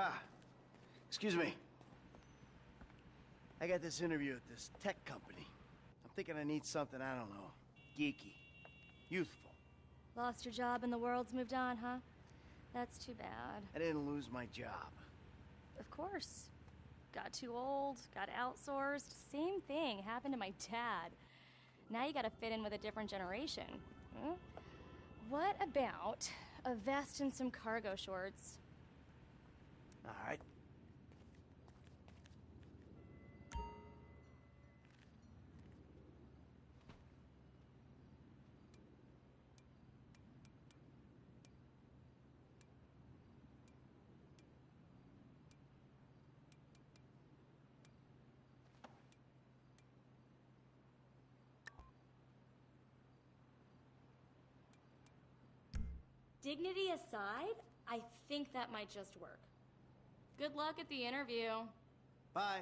Ah, excuse me. I got this interview at this tech company. I'm thinking I need something, I don't know, geeky, youthful. Lost your job and the world's moved on, huh? That's too bad. I didn't lose my job. Of course. Got too old, got outsourced. Same thing happened to my dad. Now you gotta fit in with a different generation. Hmm? What about a vest and some cargo shorts? All right. Dignity aside, I think that might just work. Good luck at the interview. Bye.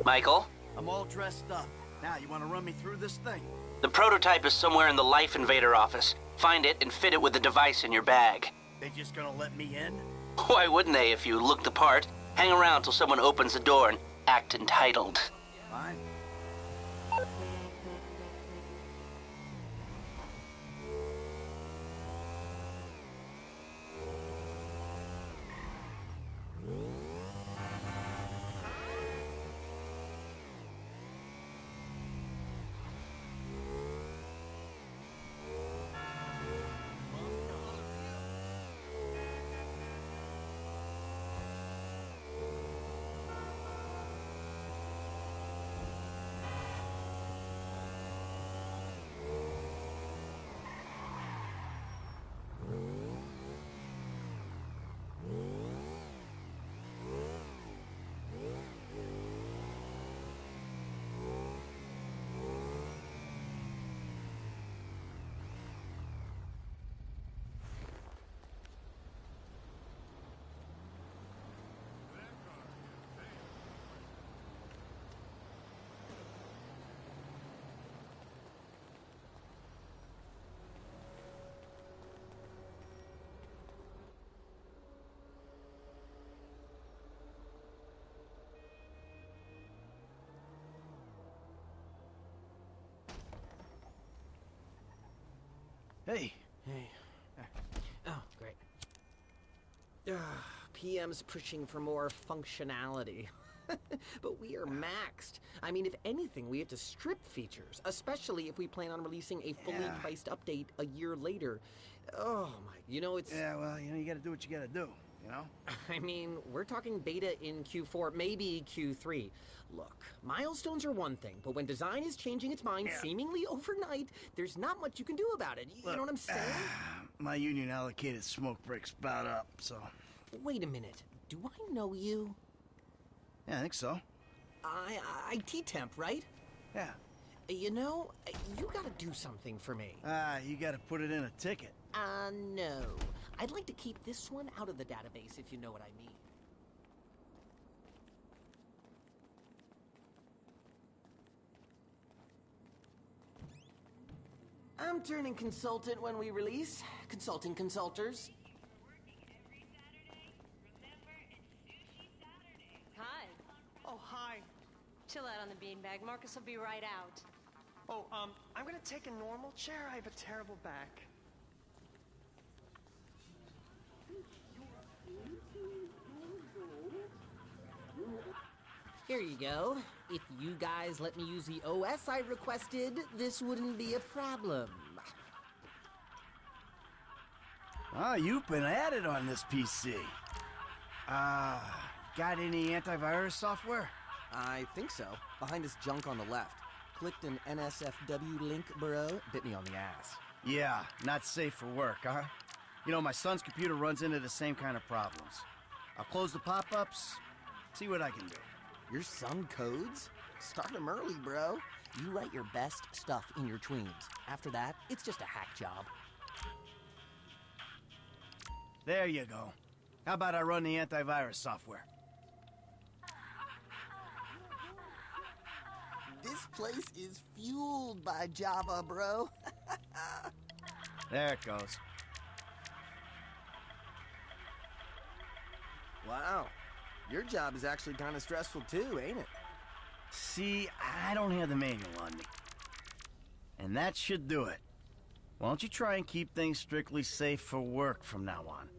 Michael? I'm all dressed up. Now, you want to run me through this thing? The prototype is somewhere in the Life Invader office. Find it and fit it with the device in your bag. They just gonna let me in? Why wouldn't they if you look the part? Hang around till someone opens the door and act entitled. Fine. Hey. Hey. Oh, great. PM's pushing for more functionality. But we are maxed. I mean, if anything, we have to strip features, especially if we plan on releasing a fully priced update a year later. Oh my, it's... Yeah, well, you gotta do what you gotta do, I mean, we're talking beta in Q4, maybe Q3. Look, milestones are one thing, but when design is changing its mind seemingly overnight, there's not much you can do about it. You know what I'm saying? My union allocated smoke breaks about up, so... Wait a minute. Do I know you? Yeah, I think so. IT temp, right? Yeah. You gotta do something for me. You gotta put it in a ticket. No. I'd like to keep this one out of the database, if you know what I mean. I'm turning consultant when we release. Consulting consulters. Hi. Oh, hi. Chill out on the beanbag. Marcus will be right out. Oh, I'm gonna take a normal chair. I have a terrible back. Here you go. If you guys let me use the OS I requested, this wouldn't be a problem. Oh, you've been at it on this PC. Got any antivirus software? I think so. Behind this junk on the left. Clicked an NSFW link, bro. Bit me on the ass. Yeah, not safe for work, huh? You know, my son's computer runs into the same kind of problems. I'll close the pop-ups, see what I can do. Your son codes? Start him early, bro. You write your best stuff in your tweens. After that, it's just a hack job. There you go. How about I run the antivirus software? This place is fueled by Java, bro. There it goes. Wow. Your job is actually kind of stressful too, ain't it? See, I don't have the manual on me. And that should do it. Why don't you try and keep things strictly safe for work from now on?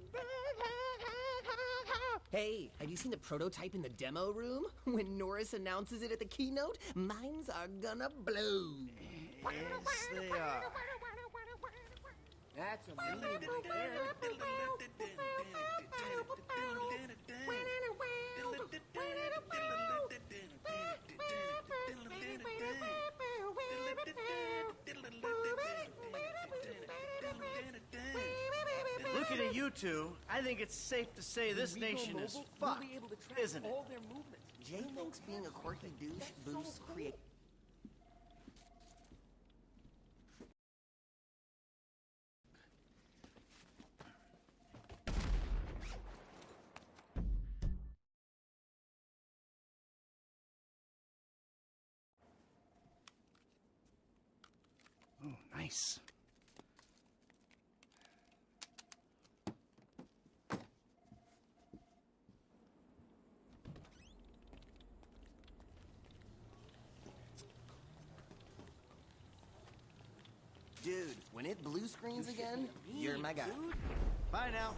Hey, have you seen the prototype in the demo room? When Norris announces it at the keynote, minds are gonna blow. Yes, they are. That's a mean Looking at you two, I think it's safe to say this nation is fucked, isn't it? Jay thinks being a quirky douche boosts creativity. Oh, nice. Dude, when it blue screens again, you're my guy. Bye now.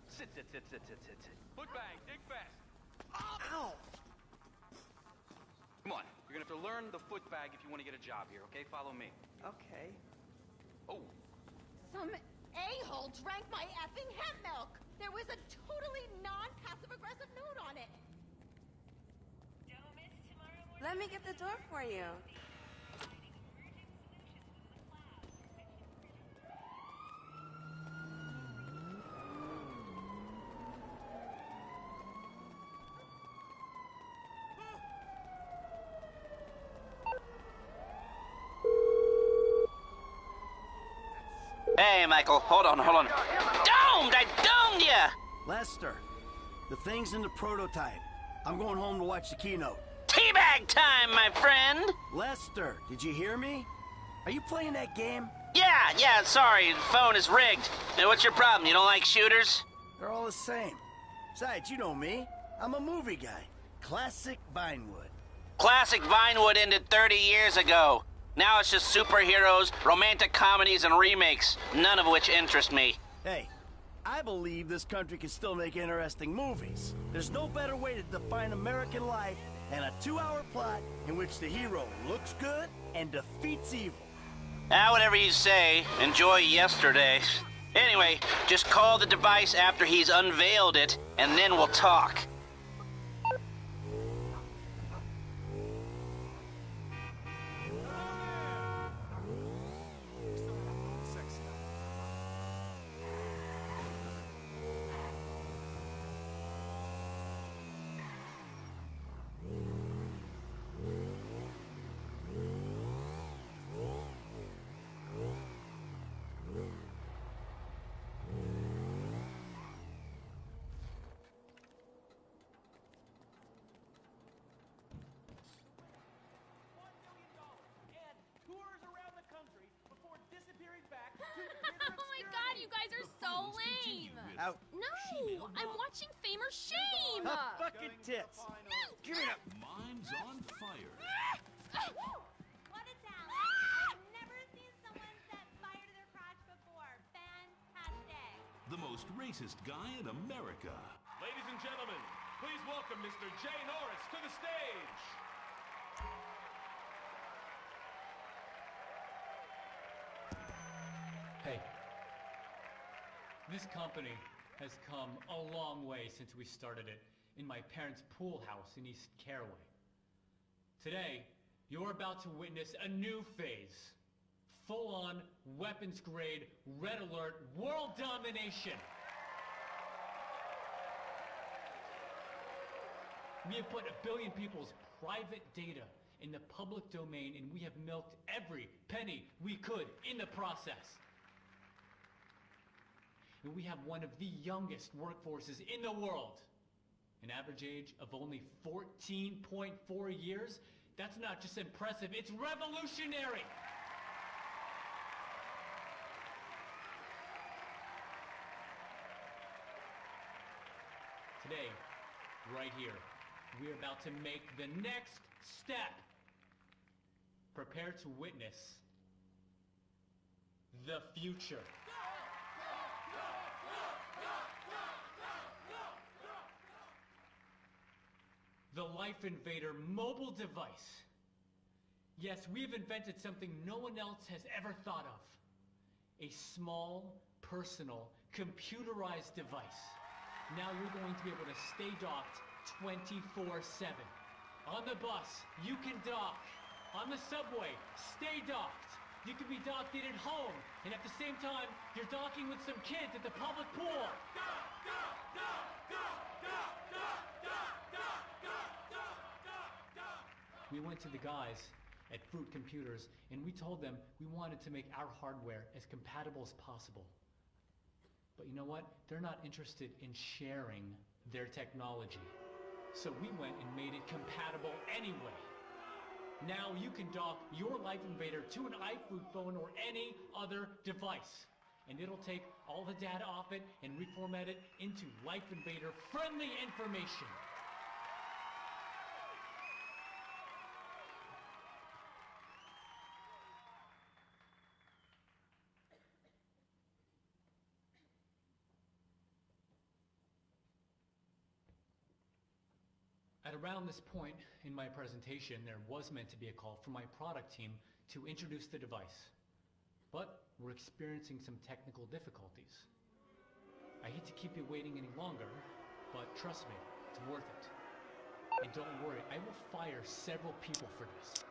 Sit. Foot bang, dig fast. Ow! Come on, you're gonna have to learn the foot bag if you want to get a job here, okay? Follow me. Okay. Oh, Some a-hole drank my effing hemp milk. There was a totally non-passive-aggressive note on it. Let me get the door for you. Hey, Michael, hold on. Domed! I domed ya! Lester, the thing's in the prototype. I'm going home to watch the keynote. Teabag time, my friend! Lester, did you hear me? Are you playing that game? Yeah, sorry, the phone is rigged. Now, what's your problem? You don't like shooters? They're all the same. Besides, you know me. I'm a movie guy. Classic Vinewood. Classic Vinewood ended 30 years ago. Now it's just superheroes, romantic comedies, and remakes, none of which interest me. Hey, I believe this country can still make interesting movies. There's no better way to define American life than a 2-hour plot in which the hero looks good and defeats evil. Whatever you say. Enjoy yesterday. Anyway, just call the device after he's unveiled it, and then we'll talk. Oh my god, you guys are so lame! Out. No, I'm watching Fame or Shame! Fucking tits. Give me that. Mine's on fire. What a talent. I've never seen someone set fire to their most racist guy in America. Ladies and gentlemen, please welcome Mr. Jay Norris to the stage. Hey, this company has come a long way since we started it in my parents' pool house in East Caraway. Today, you're about to witness a new phase. Full-on, weapons-grade, red alert, world domination! We have put 1 billion people's private data in the public domain, and we have milked every penny we could in the process. And we have one of the youngest workforces in the world. An average age of only 14.4 years? That's not just impressive, it's revolutionary! Today, right here, we're about to make the next step. Prepare to witness the future. The Life Invader mobile device. Yes, we've invented something no one else has ever thought of. A small, personal, computerized device. Now you're going to be able to stay docked 24/7. On the bus, you can dock. On the subway, stay docked. You can be docked in at home, and at the same time, you're docking with some kids at the public pool. We went to the guys at Fruit Computers, and we told them we wanted to make our hardware as compatible as possible. But you know what? They're not interested in sharing their technology. So we went and made it compatible anyway. Now you can dock your Life Invader to an iFruit phone or any other device. And it'll take all the data off it and reformat it into Life Invader friendly information. At around this point in my presentation, there was meant to be a call from my product team to introduce the device. But we're experiencing some technical difficulties. I hate to keep you waiting any longer, but trust me, it's worth it. And don't worry, I will fire several people for this.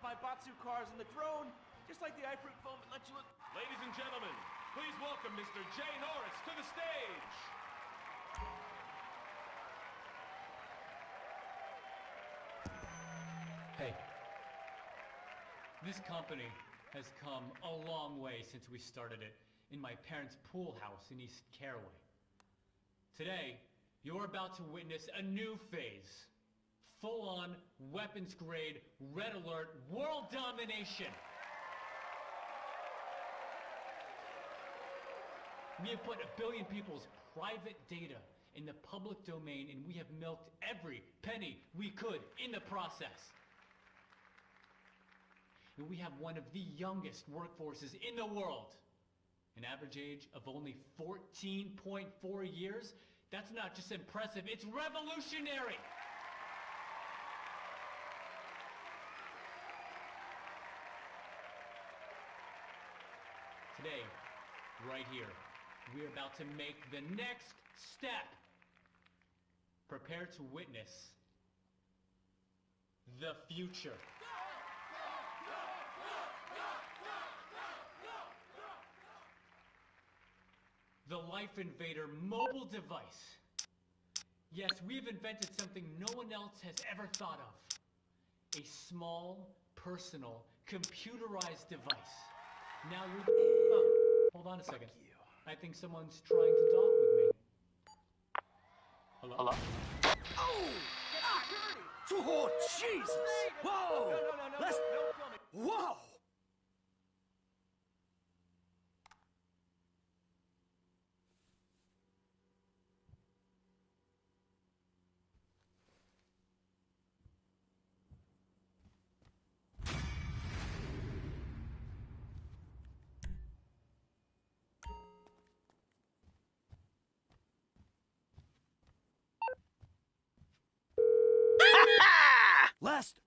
My Batsu cars and the drone, just like the iFruit phone that lets you look. Ladies and gentlemen, please welcome Mr. Jay Norris to the stage. Hey, this company has come a long way since we started it in my parents' pool house in East Caraway. Today, you're about to witness a new phase. Full-on, weapons-grade, red alert, world domination! We have put 1 billion people's private data in the public domain, and we have milked every penny we could in the process. And we have one of the youngest workforces in the world. An average age of only 14.4 years? That's not just impressive, it's revolutionary! Today, right here, we're about to make the next step. Prepare to witness the future. The Life Invader mobile device. Yes, we've invented something no one else has ever thought of. A small, personal, computerized device. Now you're... Oh, hold on a second. I think someone's trying to dock with me. Hello? Hello? Oh! Oh, Jesus! Whoa! Let's... Whoa! faster.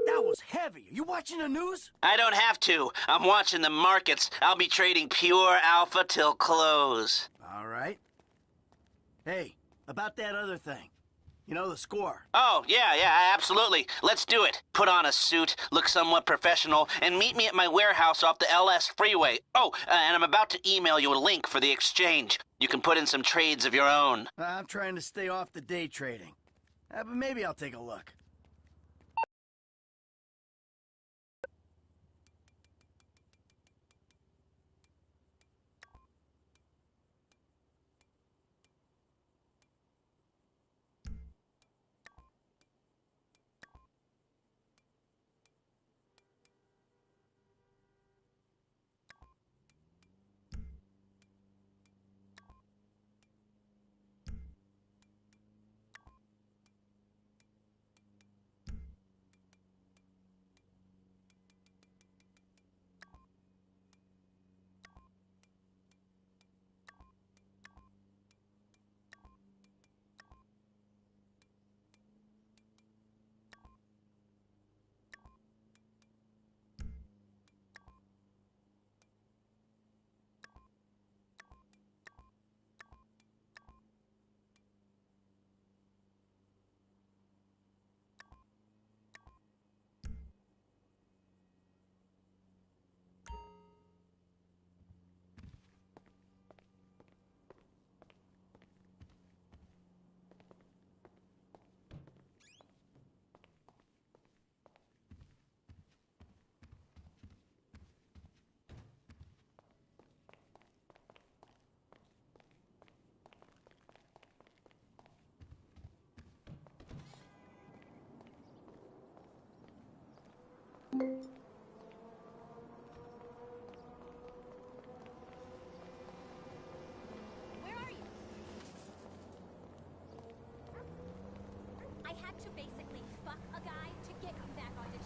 That was heavy. You watching the news? I don't have to. I'm watching the markets. I'll be trading pure alpha till close. All right. Hey, about that other thing. You know, the score. Oh, yeah, absolutely. Let's do it. Put on a suit, look somewhat professional, and meet me at my warehouse off the LS freeway. Oh, and I'm about to email you a link for the exchange. You can put in some trades of your own. I'm trying to stay off the day trading. But maybe I'll take a look. Where are you? I had to basically fuck a guy to get him back on the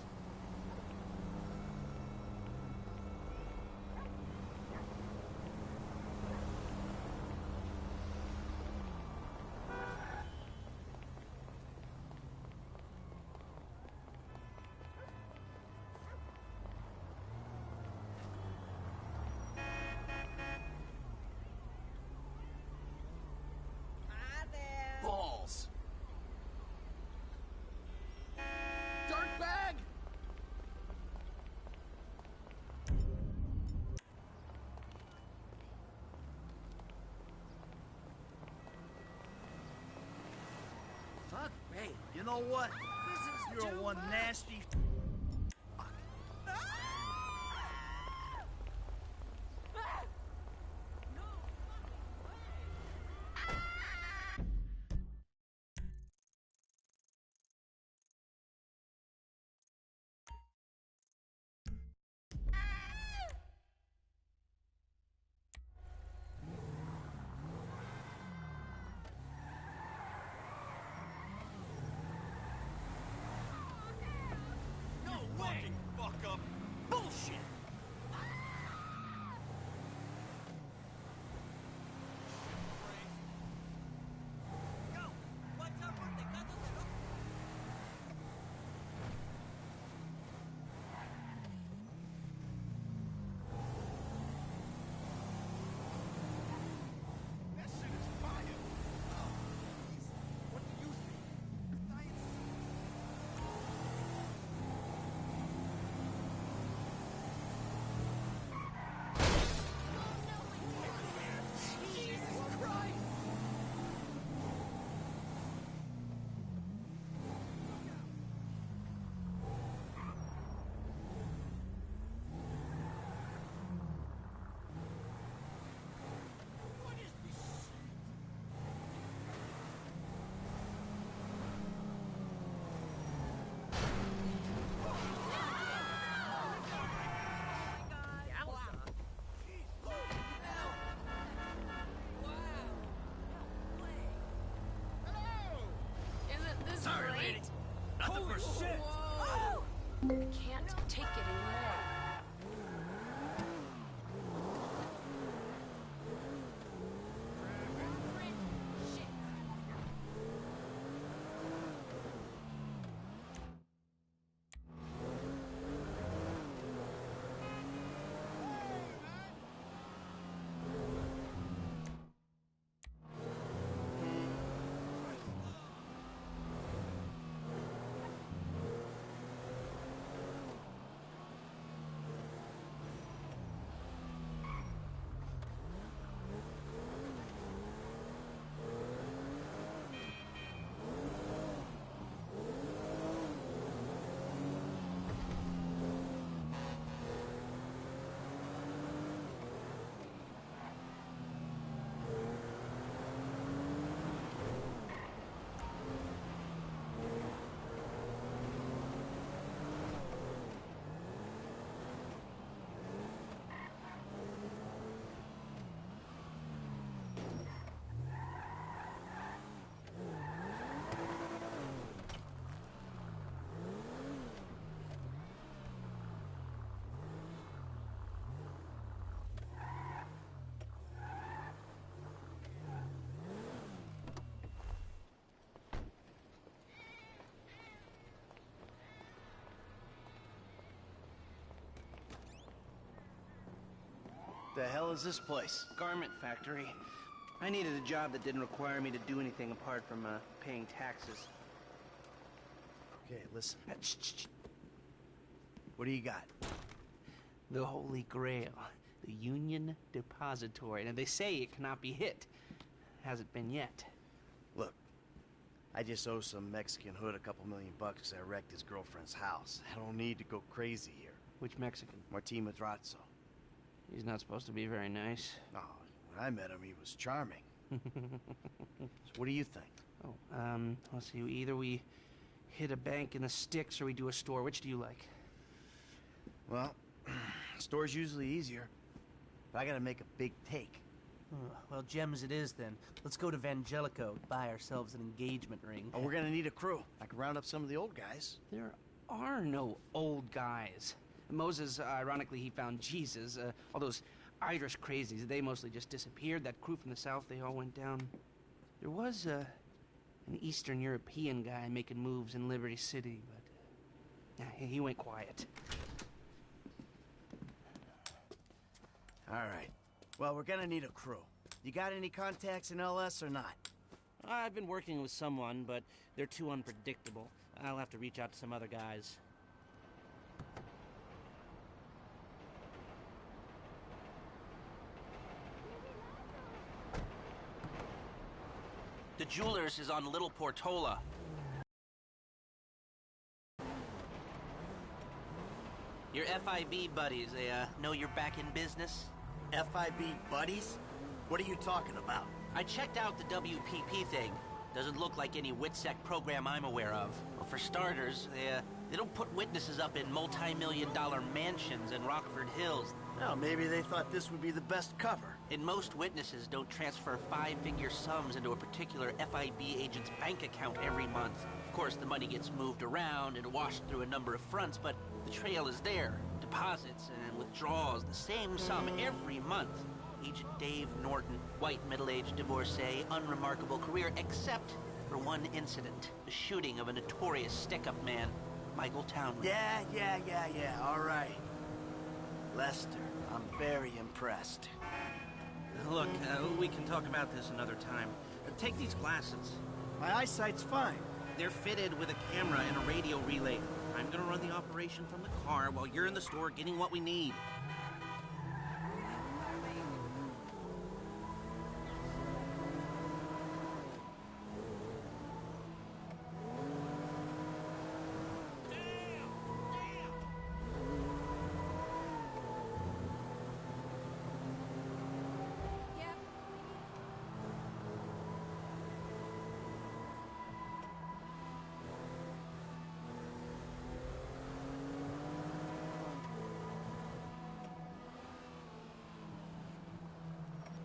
Balls. Dark bag. Fuck me. You know what? This is your one nasty. Sorry, lady. Nothing for shit. Can't take it anymore. The hell is this place? Garment factory. I needed a job that didn't require me to do anything apart from paying taxes. Okay, listen. Shh. What do you got? The Holy Grail. The Union Depository. Now, they say it cannot be hit. Hasn't been yet. Look, I just owe some Mexican hood a couple $1,000,000 because I wrecked his girlfriend's house. I don't need to go crazy here. Which Mexican? Martin Madrazo. He's not supposed to be very nice. Oh, when I met him, he was charming. So what do you think? Oh, let's see. Either we hit a bank in the sticks or we do a store. Which do you like? Well, store's usually easier. But I gotta make a big take. Well, gems it is then. Let's go to Vangelico, buy ourselves an engagement ring. Oh, we're gonna need a crew. I can round up some of the old guys. There are no old guys. Moses, ironically, he found Jesus. All those Irish crazies, they mostly just disappeared. That crew from the south, they all went down. There was an Eastern European guy making moves in Liberty City, but he went quiet. All right. Well, we're gonna need a crew. You got any contacts in LS or not? I've been working with someone, but they're too unpredictable. I'll have to reach out to some other guys. The Jewelers is on Little Portola. Your FIB buddies, they know you're back in business? FIB buddies? What are you talking about? I checked out the WPP thing. Doesn't look like any WITSEC program I'm aware of. Well, for starters, they don't put witnesses up in multi-million-dollar mansions in Rockford Hills. Well, maybe they thought this would be the best cover. And most witnesses don't transfer five-figure sums into a particular FIB agent's bank account every month. Of course, the money gets moved around and washed through a number of fronts, but the trail is there. Deposits and withdrawals, the same sum every month. Agent Dave Norton, white middle-aged divorcee, unremarkable career, except for one incident. The shooting of a notorious stick-up man, Michael Townley. Yeah, all right. Lester, I'm very impressed. Look, we can talk about this another time. Take these glasses. My eyesight's fine. They're fitted with a camera and a radio relay. I'm gonna run the operation from the car while you're in the store getting what we need.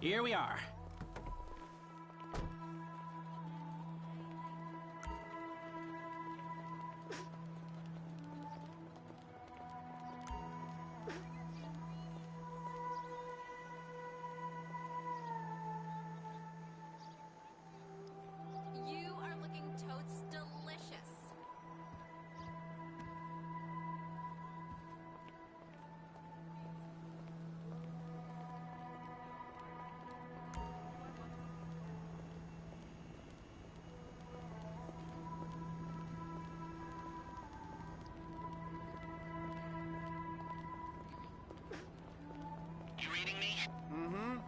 Here we are. You are looking totes delicious. You reading me? Mm-hmm.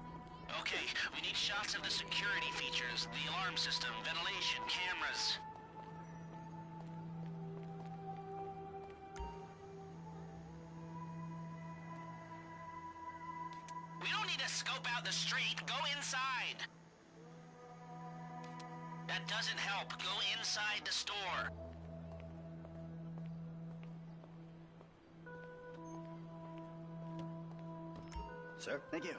Okay, we need shots of the security features, the alarm system, ventilation, cameras. We don't need to scope out the street. Go inside. That doesn't help. Go inside the store. Sir, thank you.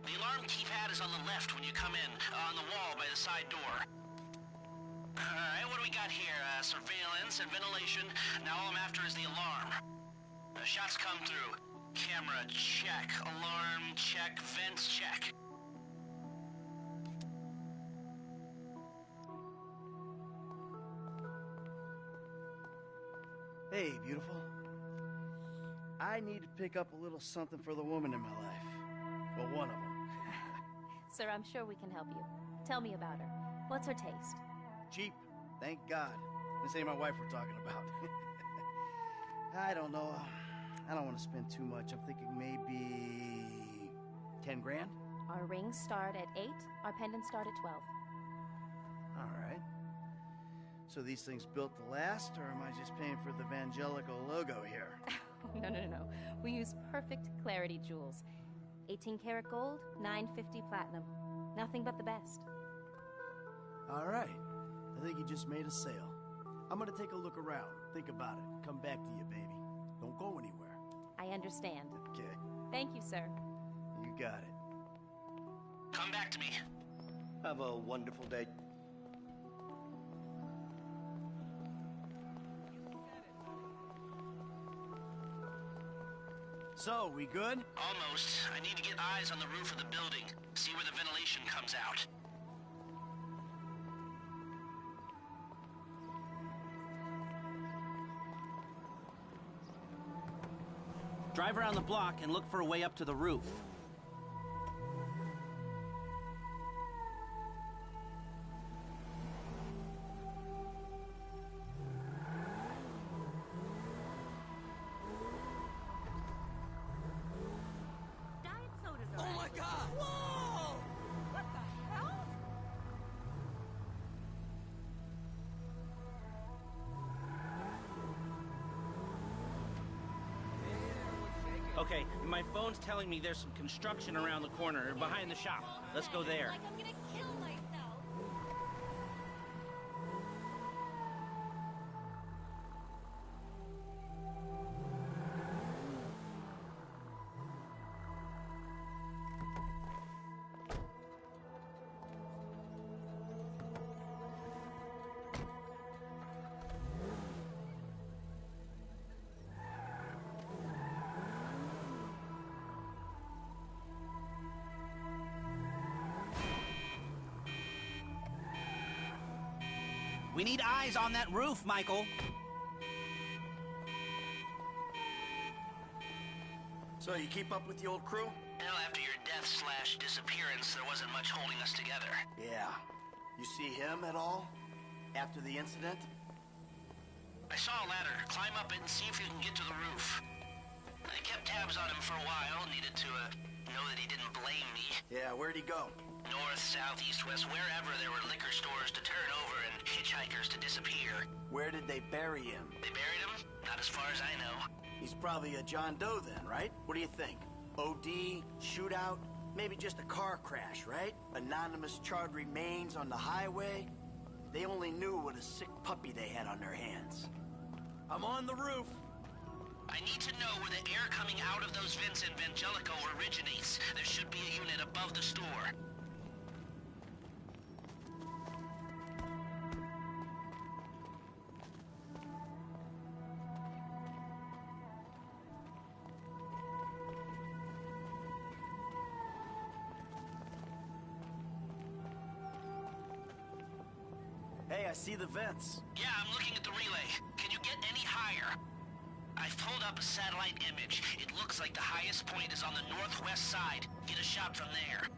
The alarm keypad is on the left when you come in, on the wall by the side door. Alright, what do we got here? Surveillance and ventilation. Now all I'm after is the alarm. Shots come through. Camera, check. Alarm, check. Vents, check. Hey, beautiful. I need to pick up a little something for the woman in my life. Well, one of them. Sir, I'm sure we can help you. Tell me about her. What's her taste? Cheap, thank God. This ain't my wife we're talking about. I don't know. I don't want to spend too much. I'm thinking maybe 10 grand? Our rings start at 8, our pendants start at 12. All right. So these things built to last, or am I just paying for the Vangelico logo here? No. We use perfect clarity jewels. 18 karat gold, 950 platinum. Nothing but the best. All right. I think you just made a sale. I'm gonna take a look around. Think about it. Come back to you, baby. Don't go anywhere. I understand. Okay. Thank you, sir. You got it. Come back to me. Have a wonderful day. So, we good? Almost. I need to get eyes on the roof of the building. See where the ventilation comes out. Drive around the block and look for a way up to the roof. Diet sodas are Oh my God! Whoa! What the hell? Okay, my phone's telling me there's some construction around the corner, behind the shop. Let's go there. Like I'm gonna kill myself. We need eyes on that roof, Michael. So, you keep up with the old crew? Well, after your death/disappearance, there wasn't much holding us together. Yeah. You see him at all? After the incident? I saw a ladder. Climb up it and see if you can get to the roof. I kept tabs on him for a while. Needed to, know that he didn't blame me. Yeah, where'd he go? North, south, east, west, wherever there were liquor stores to turn over and hitchhikers to disappear. Where did they bury him? They buried him? Not as far as I know. He's probably a John Doe then, right? What do you think? OD, shootout, maybe just a car crash, right? Anonymous charred remains on the highway. They only knew what a sick puppy they had on their hands. I'm on the roof. I need to know where the air coming out of those vents in Vangelico originates. There should be a unit above the store. Hey, I see the vents. Yeah, I'm looking at the relay. Can you get any higher? I've pulled up a satellite image. It looks like the highest point is on the northwest side. Get a shot from there.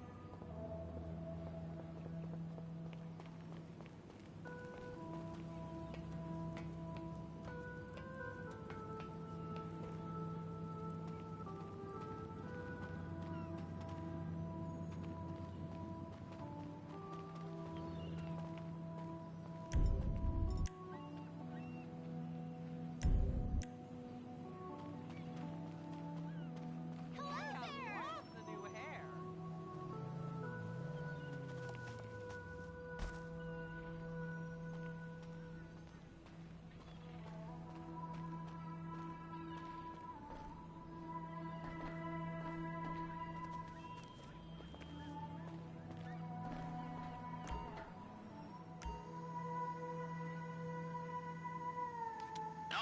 No,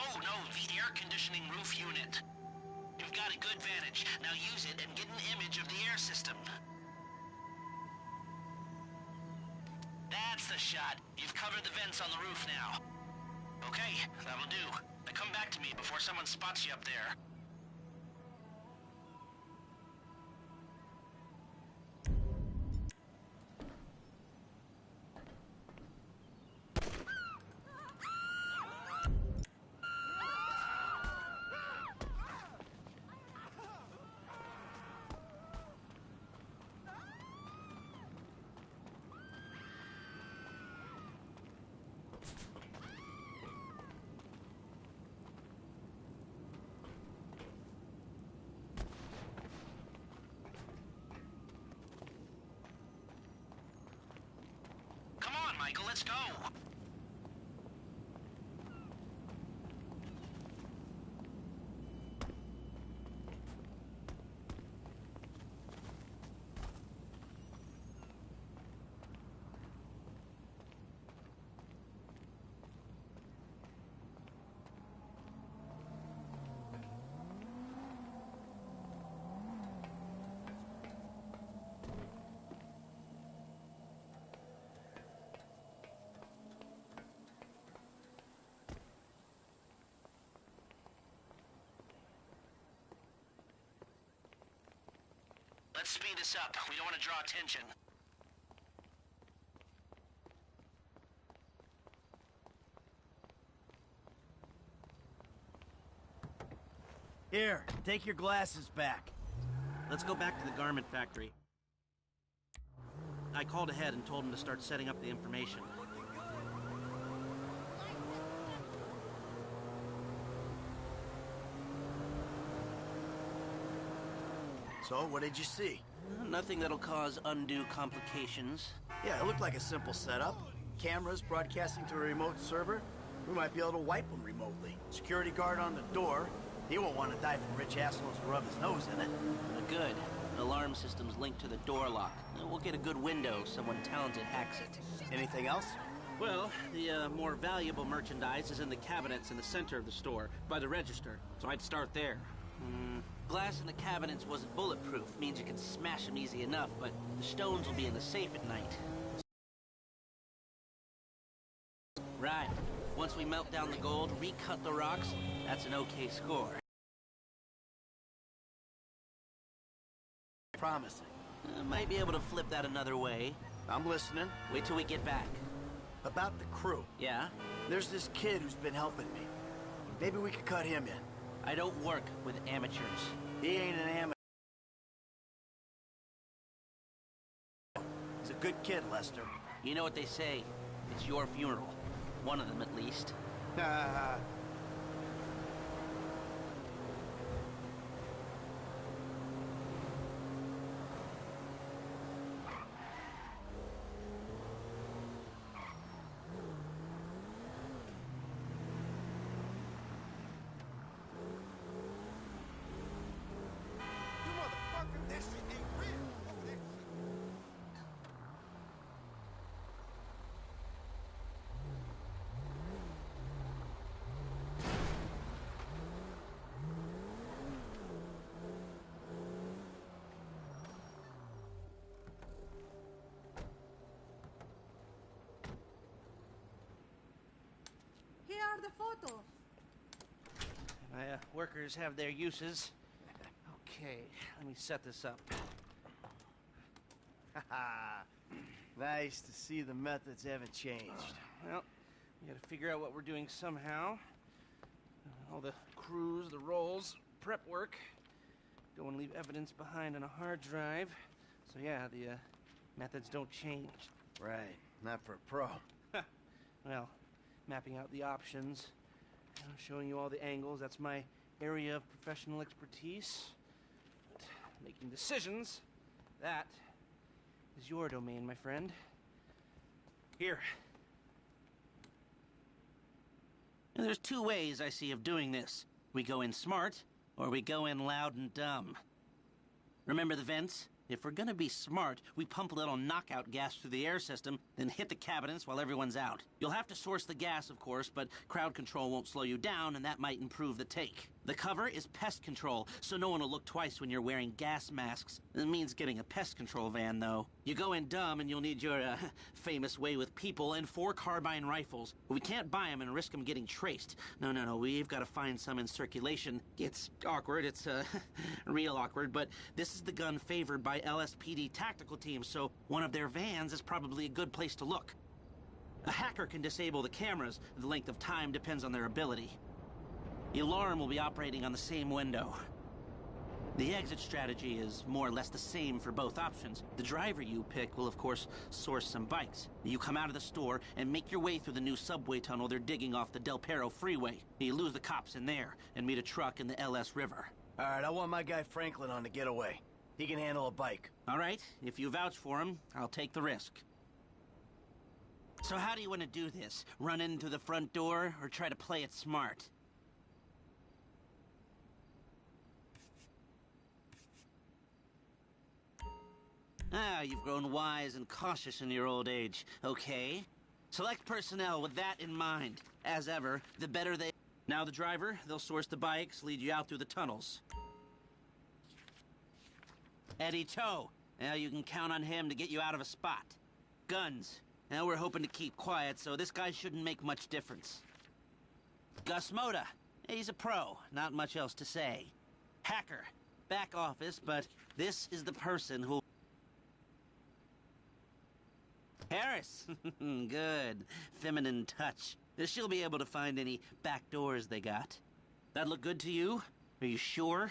the air conditioning roof unit. You've got a good vantage. Now use it and get an image of the air system. That's the shot. You've covered the vents on the roof now. Okay, that'll do. Now come back to me before someone spots you up there. Michael. Let's go. Let's speed this up. We don't want to draw attention. Here, take your glasses back. Let's go back to the garment factory. I called ahead and told him to start setting up the information. So, what did you see? Nothing that'll cause undue complications. Yeah, it looked like a simple setup. Cameras broadcasting to a remote server. We might be able to wipe them remotely. Security guard on the door. He won't want to die from rich assholes to rub his nose in it. Good. The alarm system's linked to the door lock. We'll get a good window if someone talented hacks it. Anything else? Well, the more valuable merchandise is in the cabinets in the center of the store, by the register. So I'd start there. Glass in the cabinets wasn't bulletproof. Means you can smash them easy enough, but the stones will be in the safe at night. Right. Once we melt down the gold, recut the rocks, that's an okay score. Promising. Might be able to flip that another way. I'm listening. Wait till we get back. About the crew. Yeah? There's this kid who's been helping me. Maybe we could cut him in. I don't work with amateurs. He ain't an amateur. He's a good kid, Lester. You know what they say. It's your funeral. One of them, at least. Here are the photos. My workers have their uses. Okay, let me set this up. Nice to see the methods haven't changed. Well, we gotta figure out what we're doing somehow. All the crews, the rolls, prep work. Don't want to leave evidence behind on a hard drive. So yeah, the methods don't change. Right, not for a pro. Well, mapping out the options, showing you all the angles. That's my area of professional expertise. But making decisions, that is your domain, my friend. Here. And there's two ways I see of doing this. We go in smart, or we go in loud and dumb. Remember the vents? If we're gonna be smart, we pump a little knockout gas through the air system, then hit the cabinets while everyone's out. You'll have to source the gas, of course, but crowd control won't slow you down, and that might improve the take. The cover is pest control, so no one will look twice when you're wearing gas masks. It means getting a pest control van, though. You go in dumb, and you'll need your, famous way with people and 4 carbine rifles. We can't buy them and risk them getting traced. No, we've got to find some in circulation. It's awkward, it's, real awkward, but this is the gun favored by LSPD tactical teams, so one of their vans is probably a good place to look. A hacker can disable the cameras. The length of time depends on their ability. The alarm will be operating on the same window. The exit strategy is more or less the same for both options. The driver you pick will, of course, source some bikes. You come out of the store and make your way through the new subway tunnel they're digging off the Del Perro freeway. You lose the cops in there and meet a truck in the LS River. All right, I want my guy Franklin on the getaway. He can handle a bike. All right, if you vouch for him, I'll take the risk. So how do you want to do this? Run in through the front door, or try to play it smart? Ah, you've grown wise and cautious in your old age. Okay. Select personnel with that in mind. As ever, the better they... Now the driver, they'll source the bikes, lead you out through the tunnels. Eddie Tow. Now you can count on him to get you out of a spot. Guns. Now we're hoping to keep quiet, so this guy shouldn't make much difference. Gus Moda. He's a pro. Not much else to say. Hacker. Back office, but this is the person who'll... Harris. Good. Feminine touch. She'll be able to find any back doors they got. That look good to you? Are you sure?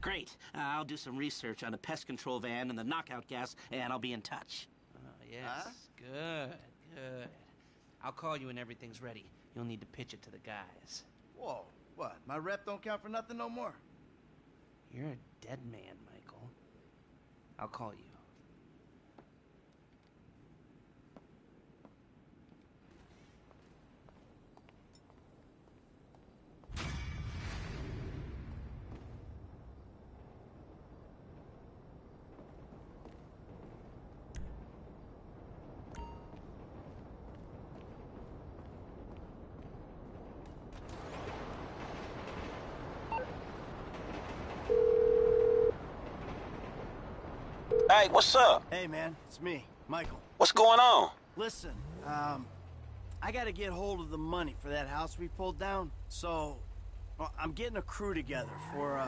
Great. I'll do some research on the pest control van and the knockout gas, and I'll be in touch. Oh, yes. Huh? Good, good. I'll call you when everything's ready. You'll need to pitch it to the guys. Whoa, what? My rep don't count for nothing no more? You're a dead man, Michael. I'll call you. Hey, what's up? Hey, man, it's me, Michael. What's going on? Listen, I gotta get hold of the money for that house we pulled down, so I'm getting a crew together for,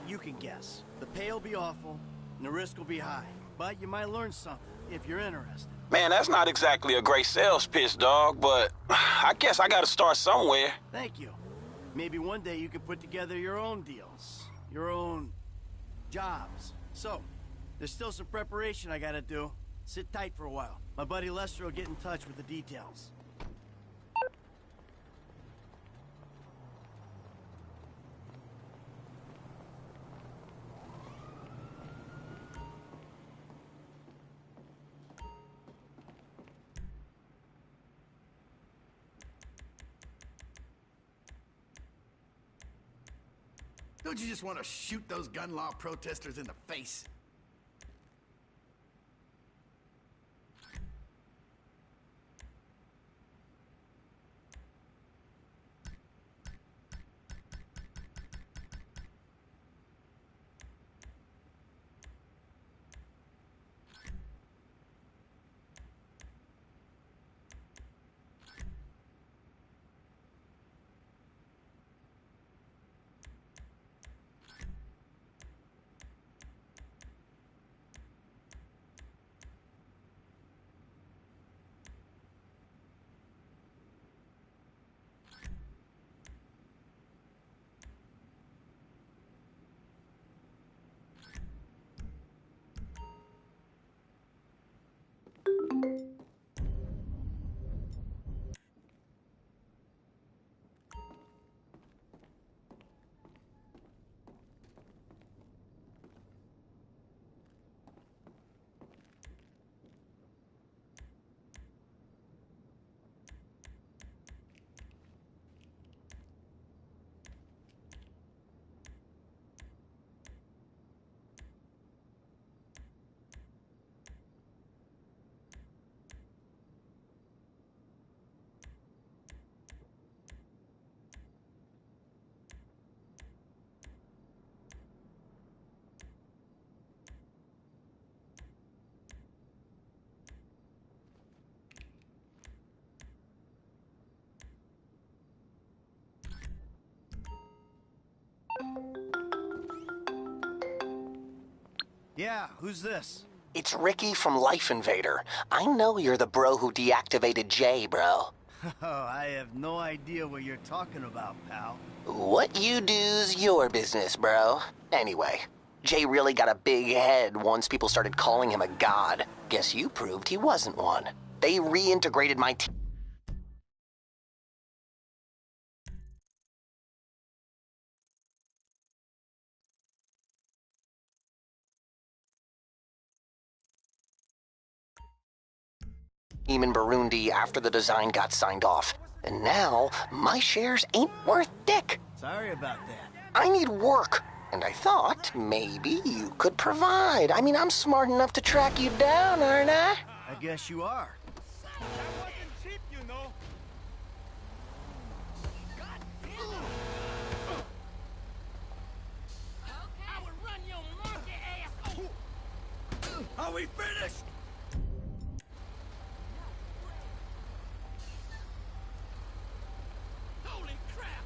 you can guess. The pay will be awful, and the risk will be high, but you might learn something if you're interested. Man, that's not exactly a great sales pitch, dog, but I guess I gotta start somewhere. Thank you. Maybe one day you could put together your own deals, your own jobs. So, there's still some preparation I gotta do. Sit tight for a while. My buddy Lester will get in touch with the details. Don't you just want to shoot those gun law protesters in the face? Yeah, who's this? It's Ricky from Life Invader. I know you're the bro who deactivated Jay, bro. Oh, I have no idea what you're talking about, pal. What you do's your business, bro. Anyway, Jay really got a big head once people started calling him a god. Guess you proved he wasn't one. They reintegrated my team. in Burundi after the design got signed off. And now, my shares ain't worth dick. Sorry about that. I need work. And I thought maybe you could provide. I mean, I'm smart enough to track you down, aren't I? I guess you are. That wasn't cheap, you know. I will run your monkey ass. Are we finished? Holy crap!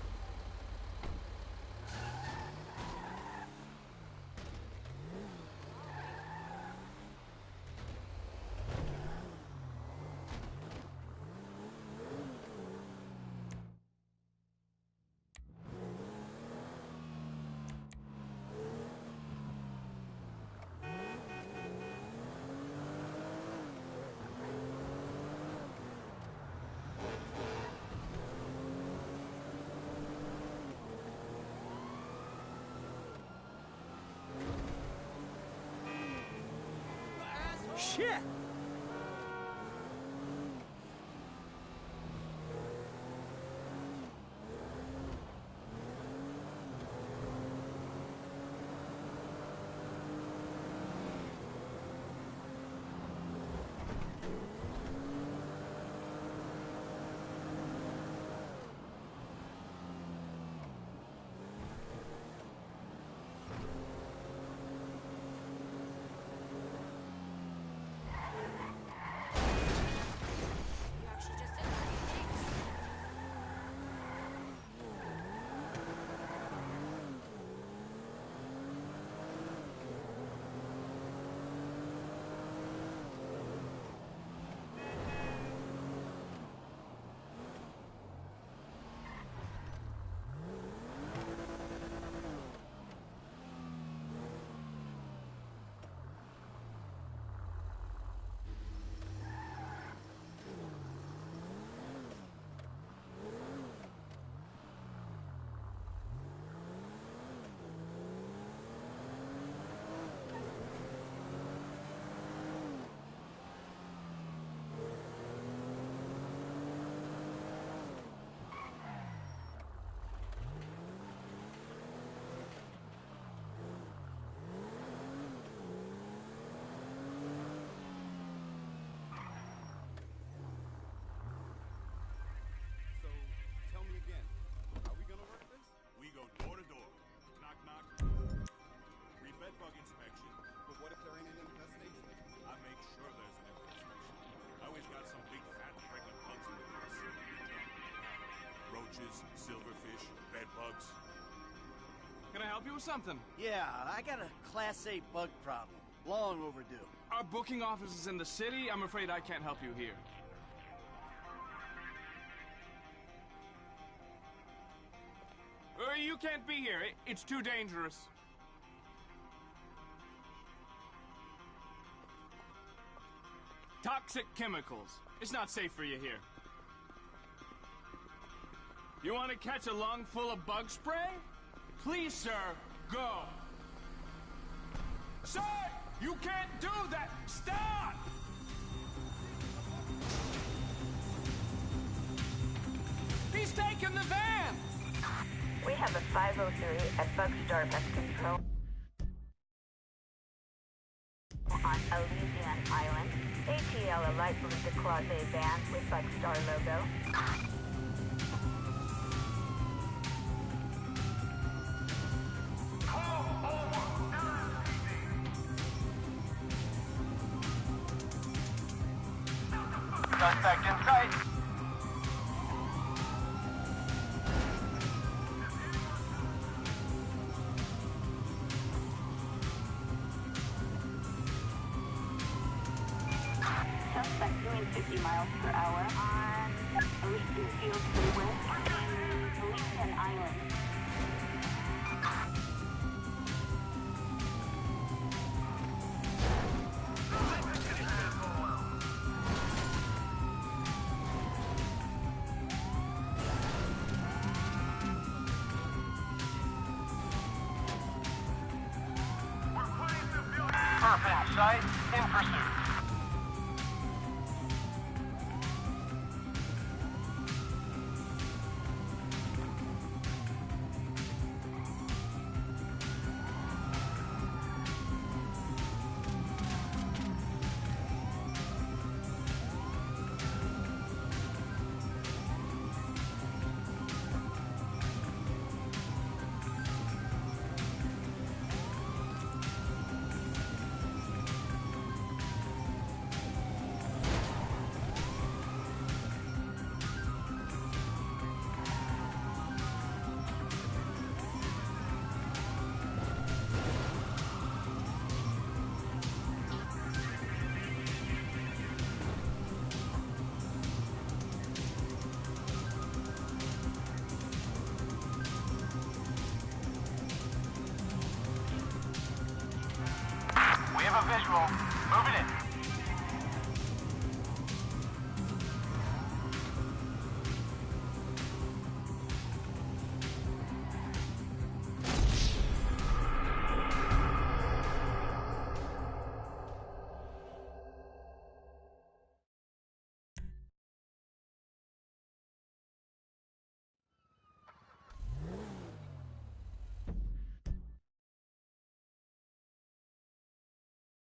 Shit! Silverfish, bed bugs. Can I help you with something? Yeah, I got a Class A bug problem. Long overdue. Our booking office is in the city. I'm afraid I can't help you here. You can't be here. It's too dangerous. Toxic chemicals. It's not safe for you here. You want to catch a lung full of bug spray? Please, sir, go. Sir, you can't do that. Stop! He's taking the van! We have a 503 at Bugstar Pest Control on Elysian Island. ATL a light blue Class A van with Bugstar logo. Suspect in sight. Suspect doing 50 miles per hour on Elysian Field Freeway in Elysian Island. Perfect sight in pursuit. visual. Moving in.